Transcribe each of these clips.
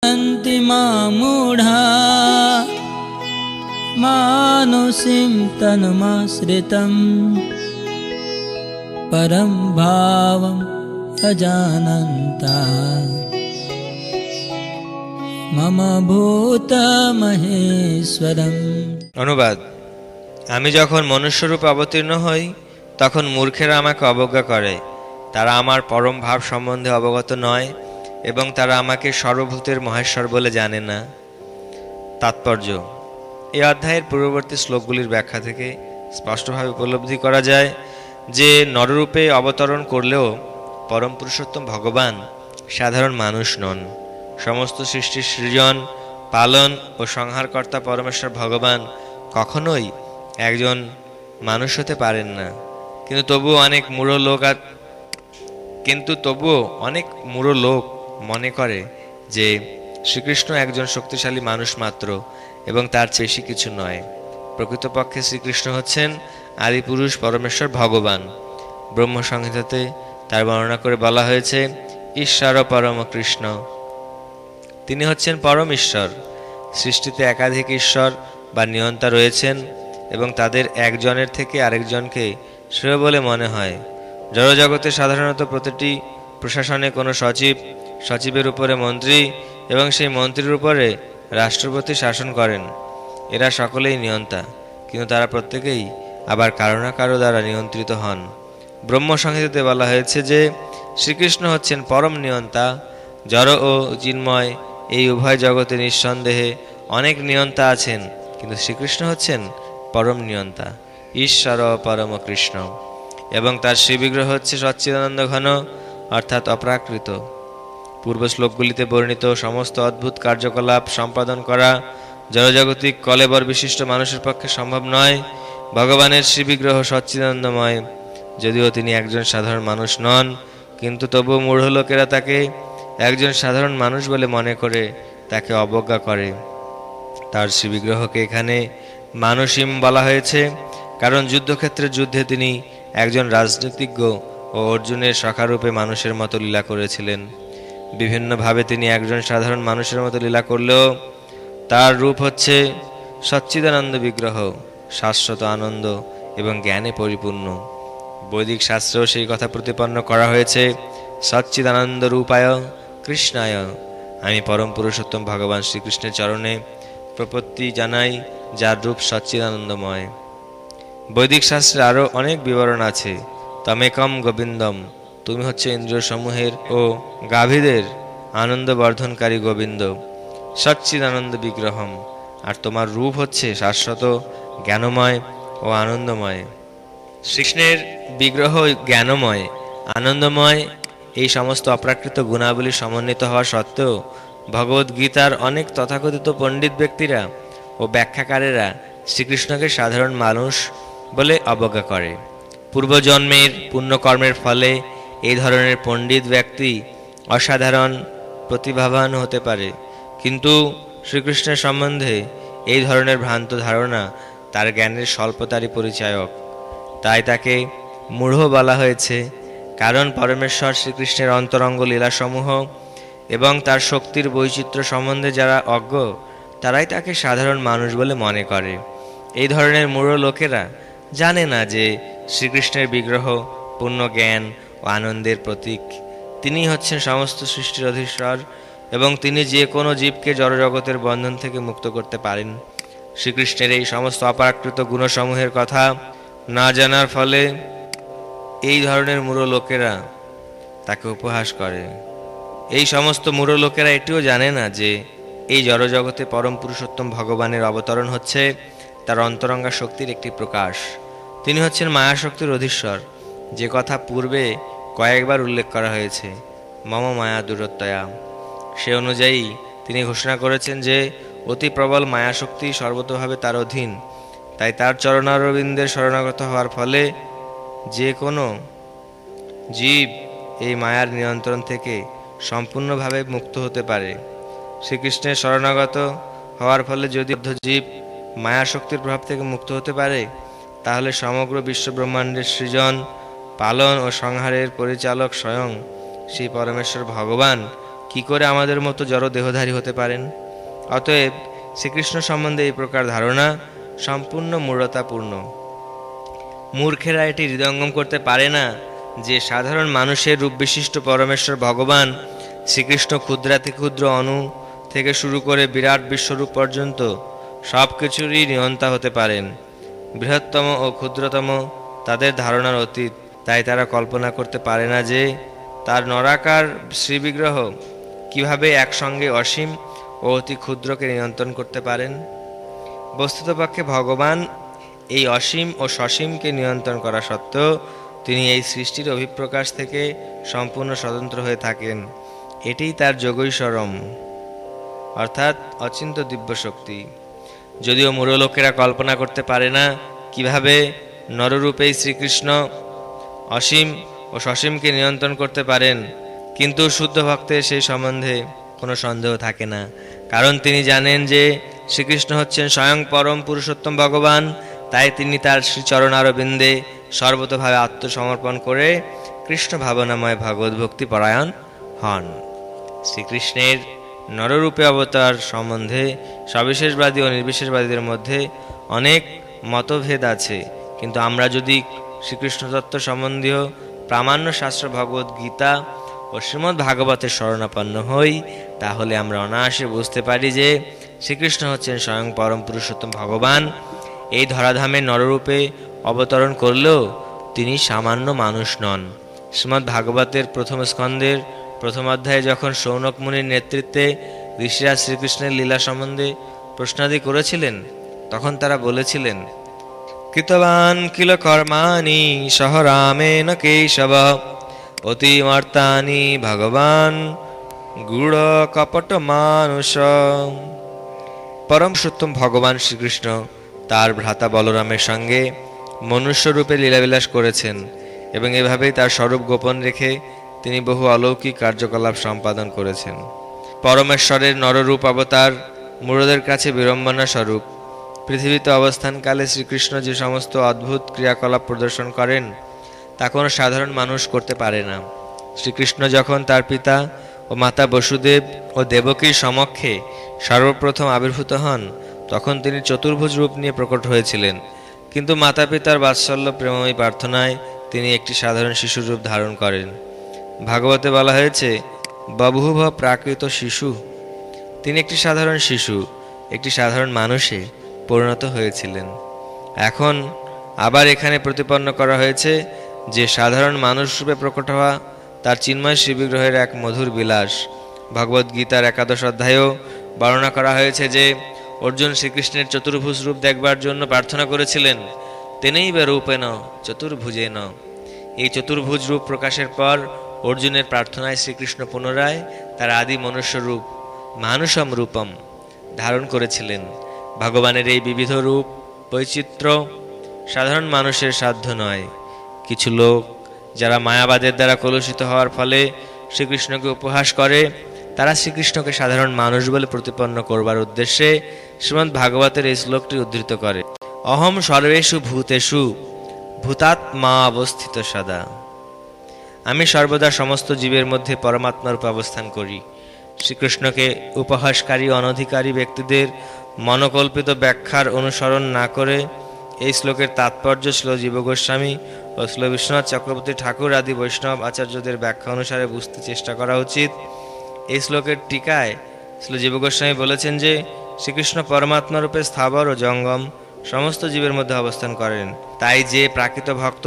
अन्ति मामूढा मानुषीं तनुमाश्रितं परं भावम् अजानन्तः मम भूतमहेश्वरम्। অনুবাদ। আমি যখন মনুষ্যরূপে অবতীর্ণ হই তখন মূর্খেরা আমাকে অবজ্ঞা করে। তারা আমার পরম ভাব সম্বন্ধে অবগত নয় এবং তারা আমাকে সর্বভূতের মহেশ্বর বলে জানে না। তাৎপর্য: এই অধ্যায়ের পূর্ববর্তী শ্লোকগুলির ব্যাখ্যা থেকে স্পষ্টভাবে উপলব্ধি করা যায় যে নররূপে অবতরণ করলেও পরম পুরুষোত্তম ভগবান সাধারণ মানুষ নন। সমস্ত সৃষ্টির সৃজন, পালন ও সংহারকর্তা পরমেশ্বর ভগবান কখনোই একজন মানুষ হতে পারেন না। কিন্তু তবুও অনেক মূঢ় লোক মনে করে যে শ্রীকৃষ্ণ একজন শক্তিশালী মানুষ মাত্র এবং তার চেয়ে বেশি কিছু নয়। প্রকৃতপক্ষে শ্রীকৃষ্ণ হচ্ছেন আদিপুরুষ পরমেশ্বর ভগবান। ব্রহ্মসংহিতাতে তার বর্ণনা করে বলা হয়েছে, ঈশ্বর পরম কৃষ্ণ, তিনি হচ্ছেন পরম ঈশ্বর। সৃষ্টিতে একাধিক ঈশ্বর বা নিয়ন্তা রয়েছেন এবং তাদের একজনের থেকে আরেকজনকে শ্রেয় বলে মনে হয়। জড়জগতে সাধারণত প্রতিটি প্রশাসনে কোনো সচিব, সচিবের উপরে মন্ত্রী এবং সেই মন্ত্রীর উপরে রাষ্ট্রপতি শাসন করেন। এরা সকলেই নিয়ন্তা, কিন্তু তারা প্রত্যেকেই আবার কারো না কারো দ্বারা নিয়ন্ত্রিত হন। ব্রহ্মসংহিতাতে বলা হয়েছে যে শ্রীকৃষ্ণ হচ্ছেন পরম নিয়ন্তা। জড় ও চিন্ময় এই উভয় জগতে নিঃসন্দেহে অনেক নিয়ন্তা আছেন, কিন্তু শ্রীকৃষ্ণ হচ্ছেন পরম নিয়ন্তা, ঈশ্বর পরম কৃষ্ণ। এবং তার শ্রীবিগ্রহ হচ্ছে সচ্চিদানন্দ ঘন, অর্থাৎ অপ্রাকৃত। পূর্ব শ্লোকগুলিতে বর্ণিত সমস্ত অদ্ভুত কার্যকলাপ সম্পাদন করা জড়জাগতিক কলেবর বিশিষ্ট মানুষের পক্ষে সম্ভব নয়। ভগবানের শ্রীবিগ্রহ সচ্চিদানন্দময়। যদিও তিনি একজন সাধারণ মানুষ নন, কিন্তু তবুও মূঢ় লোকেরা তাকে একজন সাধারণ মানুষ বলে মনে করে তাকে অবজ্ঞা করে। তার শ্রীবিগ্রহকে এখানে মানুষীম বলা হয়েছে কারণ যুদ্ধে তিনি একজন রাজনীতিজ্ঞ ও অর্জুনের সখারূপে মানুষের মতো লীলা করেছিলেন। বিভিন্নভাবে তিনি একজন সাধারণ মানুষের মতো লীলা করলেও তার রূপ হচ্ছে সচ্চিদানন্দ বিগ্রহ, শাশ্বত আনন্দ এবং জ্ঞানে পরিপূর্ণ। বৈদিক শাস্ত্রেও সেই কথা প্রতিপন্ন করা হয়েছে, সচ্চিদানন্দ রূপায় কৃষ্ণায়। আমি পরম পুরুষোত্তম ভগবান শ্রীকৃষ্ণের চরণে প্রপত্তি জানাই, যার রূপ সচ্চিদানন্দময়। বৈদিক শাস্ত্রে আরও অনেক বিবরণ আছে। তমেকম গোবিন্দম, তুমি হচ্ছে ইন্দ্রিয় সমূহের ও গাভীদের আনন্দ বর্ধনকারী গোবিন্দ, সচ্চিদানন্দ বিগ্রহম, আর তোমার রূপ হচ্ছে শাশ্বত, জ্ঞানময় ও আনন্দময়। শ্রীকৃষ্ণের বিগ্রহ জ্ঞানময়, আনন্দময় এই সমস্ত অপ্রাকৃত গুণাবলী সমন্বিত হওয়া সত্ত্বেও ভগবদ্গীতার অনেক তথাকথিত পণ্ডিত ব্যক্তিরা ও ব্যাখ্যাকারেরা শ্রীকৃষ্ণকে সাধারণ মানুষ বলে অবজ্ঞা করে। পূর্বজন্মের পুণ্যকর্মের ফলে এই ধরনের পণ্ডিত ব্যক্তি অসাধারণ প্রতিভাবান হতে পারে, কিন্তু শ্রীকৃষ্ণের সম্বন্ধে এই ধরনের ভ্রান্ত ধারণা তার জ্ঞানের স্বল্পতারই পরিচায়ক। তাই তাকে মূঢ় বলা হয়েছে। কারণ পরমেশ্বর শ্রীকৃষ্ণের অন্তরঙ্গ লীলাসমূহ এবং তার শক্তির বৈচিত্র্য সম্বন্ধে যারা অজ্ঞ, তারাই তাকে সাধারণ মানুষ বলে মনে করে। এই ধরনের মূঢ় লোকেরা জানে না যে শ্রীকৃষ্ণের বিগ্রহ পূর্ণ জ্ঞান ও আনন্দের প্রতীক। তিনি হচ্ছেন সমস্ত সৃষ্টির অধীশ্বর এবং তিনি যে কোনো জীবকে জড়জগতের বন্ধন থেকে মুক্ত করতে পারেন। শ্রীকৃষ্ণের এই সমস্ত অপ্রাকৃত গুণসমূহের কথা না জানার ফলে এই ধরনের মূঢ় লোকেরা তাকে উপহাস করে। এই সমস্ত মূঢ় লোকেরা এটিও জানে না যে এই জড়জগতে পরম পুরুষোত্তম ভগবানের অবতরণ হচ্ছে তার অন্তরঙ্গা শক্তির একটি প্রকাশ। তিনি হচ্ছেন মায়াশক্তির অধীশ্বর, যে কথা পূর্বে কয়েকবার উল্লেখ করা হয়েছে, মম মায়া দূরত্বয়া। সে অনুযায়ী তিনি ঘোষণা করেছেন যে অতি প্রবল মায়াশক্তি সর্বতোভাবে তার অধীন। তাই তার চরণারবিন্দের শরণাগত হওয়ার ফলে যে কোনো জীব এই মায়ার নিয়ন্ত্রণ থেকে সম্পূর্ণভাবে মুক্ত হতে পারে। শ্রীকৃষ্ণের শরণাগত হওয়ার ফলে যদি জীব মায়াশক্তির প্রভাব থেকে মুক্ত হতে পারে, তাহলে সমগ্র বিশ্ব ব্রহ্মাণ্ডের সৃজন, পালন ও সংহারের পরিচালক স্বয়ং শ্রী পরমেশ্বর ভগবান কি করে আমাদের মতো জড় দেহধারী হতে পারেন? অতএব শ্রীকৃষ্ণ সম্বন্ধে এই প্রকার ধারণা সম্পূর্ণ মূঢ়তাপূর্ণ। মূর্খেরা এটি হৃদয়ঙ্গম করতে পারে না যে সাধারণ মানুষের রূপ বিশিষ্ট পরমেশ্বর ভগবান শ্রীকৃষ্ণ ক্ষুদ্রাতি ক্ষুদ্র অণু থেকে শুরু করে বিরাট বিশ্বরূপ পর্যন্ত সব কিছুরই নিয়ন্তা হতে পারেন। বৃহত্তম ও ক্ষুদ্রতম তাদের ধারণার অতীত, তাই তারা কল্পনা করতে পারে না যে তার নরাকার শ্রীবিগ্রহ কিভাবে একসঙ্গে অসীম ও অতি ক্ষুদ্রকে নিয়ন্ত্রণ করতে পারেন। বস্তুতপক্ষে ভগবান এই অসীম ও সসীমকে নিয়ন্ত্রণ করা সত্ত্বেও তিনি এই সৃষ্টির অভিপ্রকাশ থেকে সম্পূর্ণ স্বতন্ত্র হয়ে থাকেন। এটিই তার যোগৈশ্বরম, অর্থাৎ অচিন্ত দিব্য শক্তি। যদিও মূঢ় লোকেরা কল্পনা করতে পারে না কিভাবে নররূপেই শ্রীকৃষ্ণ অসীম ও সসীমকে নিয়ন্ত্রণ করতে পারেন, কিন্তু শুদ্ধ ভক্তের সেই সম্বন্ধে কোনো সন্দেহ থাকে না, কারণ তিনি জানেন যে শ্রীকৃষ্ণ হচ্ছেন স্বয়ং পরম পুরুষোত্তম ভগবান। তাই তিনি তার শ্রীচরণারবিন্দে সর্বতোভাবে আত্মসমর্পণ করে কৃষ্ণ ভাবনাময় ভগবত ভক্তি পরায়ণ হন। শ্রীকৃষ্ণের নররূপে অবতার সম্বন্ধে সবিশেষবাদী ও নির্বিশেষবাদীদের মধ্যে অনেক মতভেদ আছে, কিন্তু আমরা যদি শ্রীকৃষ্ণ তত্ত্ব সম্বন্ধীয় প্রামাণ্য শাস্ত্র ভগবদ গীতা ও শ্রীমদ্ ভাগবতের শরণাপন্ন হই, তাহলে আমরা অনায়াসে বুঝতে পারি যে শ্রীকৃষ্ণ হচ্ছেন স্বয়ং পরম পুরুষোত্তম ভগবান। এই ধরাধামে নররূপে অবতরণ করলেও তিনি সামান্য মানুষ নন। শ্রীমদ্ ভাগবতের প্রথম স্কন্ধের প্রথম অধ্যায়ে যখন শৌনক মুনির নেতৃত্বে ঋষিরাজ শ্রীকৃষ্ণের লীলা সম্বন্ধে প্রশ্নাদি করেছিলেন, তখন তারা বলেছিলেন, কৃতবান কিল কর্মাণি সহ রামেণ কেশব অতিমর্তানি ভগবান গূঢ় কপট মানুষ। পরম সত্যম ভগবান শ্রীকৃষ্ণ তার ভ্রাতা বলরামের সঙ্গে মনুষ্যরূপে লীলাবিলাস করেছেন এবং এভাবেই তার স্বরূপ গোপন রেখে তিনি বহু অলৌকিক কার্যকলাপ সম্পাদন করেছেন। পরমেশ্বরের নররূপ অবতার মূঢ়দের কাছে বিড়ম্বনা স্বরূপ। পৃথিবীতে অবস্থানকালে শ্রীকৃষ্ণ যে সমস্ত অদ্ভুত ক্রিয়াকলাপ প্রদর্শন করেন তা কোনো সাধারণ মানুষ করতে পারে না। শ্রীকৃষ্ণ যখন তার পিতা ও মাতা বসুদেব ও দেবকীর সমক্ষে সর্বপ্রথম আবির্ভূত হন, তখন তিনি চতুর্ভুজ রূপ নিয়ে প্রকট হয়েছিলেন, কিন্তু মাতা পিতার বাৎসল্য প্রেমময়ী প্রার্থনায় তিনি একটি সাধারণ শিশুর রূপ ধারণ করেন। ভাগবতে বলা হয়েছে, বভূভ প্রাকৃত শিশু। তিনি একটি সাধারণ শিশু, একটি সাধারণ মানুষে পরিণত হয়েছিলেন। এখন আবার এখানে প্রতিপন্ন করা হয়েছে যে সাধারণ মানুষ রূপে প্রকট হওয়া তার চিন্ময় শ্রীবিগ্রহের এক মধুর বিলাস। ভগবদ গীতার 11 অধ্যায়েও বর্ণনা করা হয়েছে যে অর্জুন শ্রীকৃষ্ণের চতুর্ভুজ রূপ দেখবার জন্য প্রার্থনা করেছিলেন, তেনৈব রূপেণ চতুর্ভুজেন। এই চতুর্ভুজ রূপ প্রকাশের পর অর্জুনের প্রার্থনায় শ্রীকৃষ্ণ পুনরায় তার আদি মনুষ্য রূপ মানুষম রূপম ধারণ করেছিলেন। ভগবানের এই বিবিধ রূপ বৈচিত্র্য সাধারণ মানুষের সাধ্য নয়। কিছু লোক যারা মায়াবাদের দ্বারা কলুষিত হওয়ার ফলে শ্রীকৃষ্ণকে উপহাস করে, তারা শ্রীকৃষ্ণকে সাধারণ মানুষ বলে প্রতিপন্ন করবার উদ্দেশ্যে শ্রীমদ্ ভাগবতের এই শ্লোকটি উদ্ধৃত করে, অহম সর্বেষু ভূতেষু ভূতাত্মা অবস্থিত সদা। আমি সর্বদা সমস্ত জীবের মধ্যে পরমাত্মারূপে অবস্থান করি। শ্রীকৃষ্ণকে উপহাসকারী অনধিকারী ব্যক্তিদের মনোকল্পিত ব্যাখ্যার অনুসরণ না করে এই শ্লোকের তাৎপর্য শ্ল জীব গোস্বামী ও শ্ল বিশ্বনাথ চক্রবর্তী ঠাকুর আদি বৈষ্ণব আচার্যদের ব্যাখ্যা অনুসারে বুঝতে চেষ্টা করা উচিত। এই শ্লোকের টিকায় শ্ল জীব গোস্বামী বলেছেন যে শ্রীকৃষ্ণ পরমাত্মা রূপে স্থাবর ও জঙ্গম সমস্ত জীবের মধ্যে অবস্থান করেন। তাই যে প্রাকৃত ভক্ত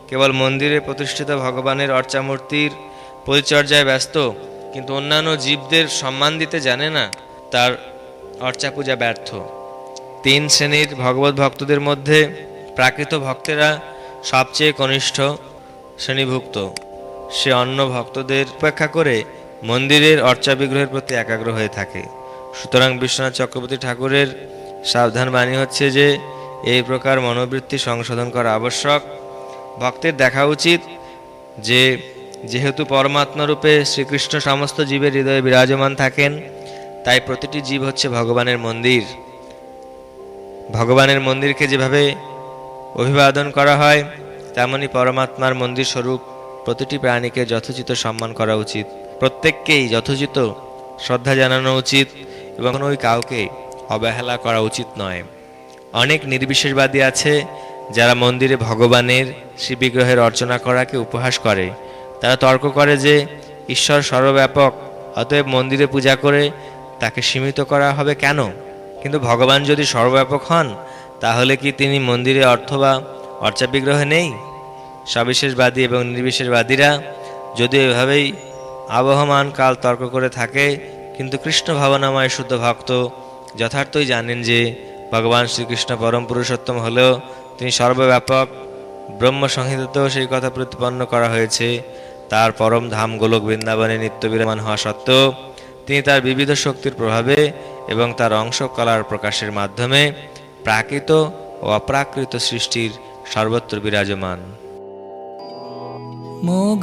কেবল মন্দিরে প্রতিষ্ঠিত ভগবানের অর্চামূর্তির পরিচর্যায় ব্যস্ত, কিন্তু অন্যান্য জীবদের সম্মান দিতে জানে না, তার অর্চা পূজা ব্যর্থ। 3 শ্রেণীর ভগবত ভক্তদের মধ্যে প্রাকৃত ভক্তেরা সবচেয়ে কনিষ্ঠ শ্রেণীভুক্ত। সে অন্য ভক্তদের উপেক্ষা করে মন্দিরের অর্চা বিগ্রহের প্রতি একাগ্র হয়ে থাকে। সুতরাং বিশ্বনাথ চক্রবর্তী ঠাকুরের সাবধান বাণী হচ্ছে যে এই প্রকার মনোবৃত্তি সংশোধন করা আবশ্যক। ভক্তের দেখা উচিত যে যেহেতু পরমাত্মা রূপে শ্রীকৃষ্ণ সমস্ত জীবের হৃদয়ে বিরাজমান থাকেন, তাই প্রতিটি জীব হচ্ছে ভগবানের মন্দির। ভগবানের মন্দিরকে যেভাবে অভিবাদন করা হয়, তেমনি পরমাত্মার মন্দির স্বরূপ প্রতিটি প্রাণীকে যথোচিত সম্মান করা উচিত। প্রত্যেককেই যথোচিত শ্রদ্ধা জানানো উচিত এবং ওই কাউকে অবহেলা করা উচিত নয়। অনেক নির্বিশেষবাদী আছে যারা মন্দিরে ভগবানের শ্রীবিগ্রহের অর্চনা করাকে উপহাস করে। তারা তর্ক করে যে ঈশ্বর সর্বব্যাপক, অতএব মন্দিরে পূজা করে তাকে সীমিত করা হবে কেন? কিন্তু ভগবান যদি সর্বব্যাপক হন, তাহলে কি তিনি মন্দিরে অথবা অর্চা বিগ্রহে নেই? সবিশেষবাদী এবং নির্বিশেষবাদীরা যদি এভাবেই আবহমান কাল তর্ক করে থাকে, কিন্তু কৃষ্ণ ভাবনাময় শুদ্ধ ভক্ত যথার্থই জানেন যে ভগবান শ্রীকৃষ্ণ পরম পুরুষোত্তম হলেও তিনি সর্বব্যাপক। ব্রহ্ম সংহিতাতেও সেই কথা প্রতিপন্ন করা হয়েছে। তার পরম ধাম গোলক বৃন্দাবনে নিত্য বিরাজমান হওয়া সত্ত্বেও তিনি তার বিবিধ শক্তির প্রভাবে এবং তার অংশ কলার প্রকাশের মাধ্যমে প্রাকৃত ও অপ্রাকৃত সৃষ্টির সর্বত্র বিরাজমান। মোঘ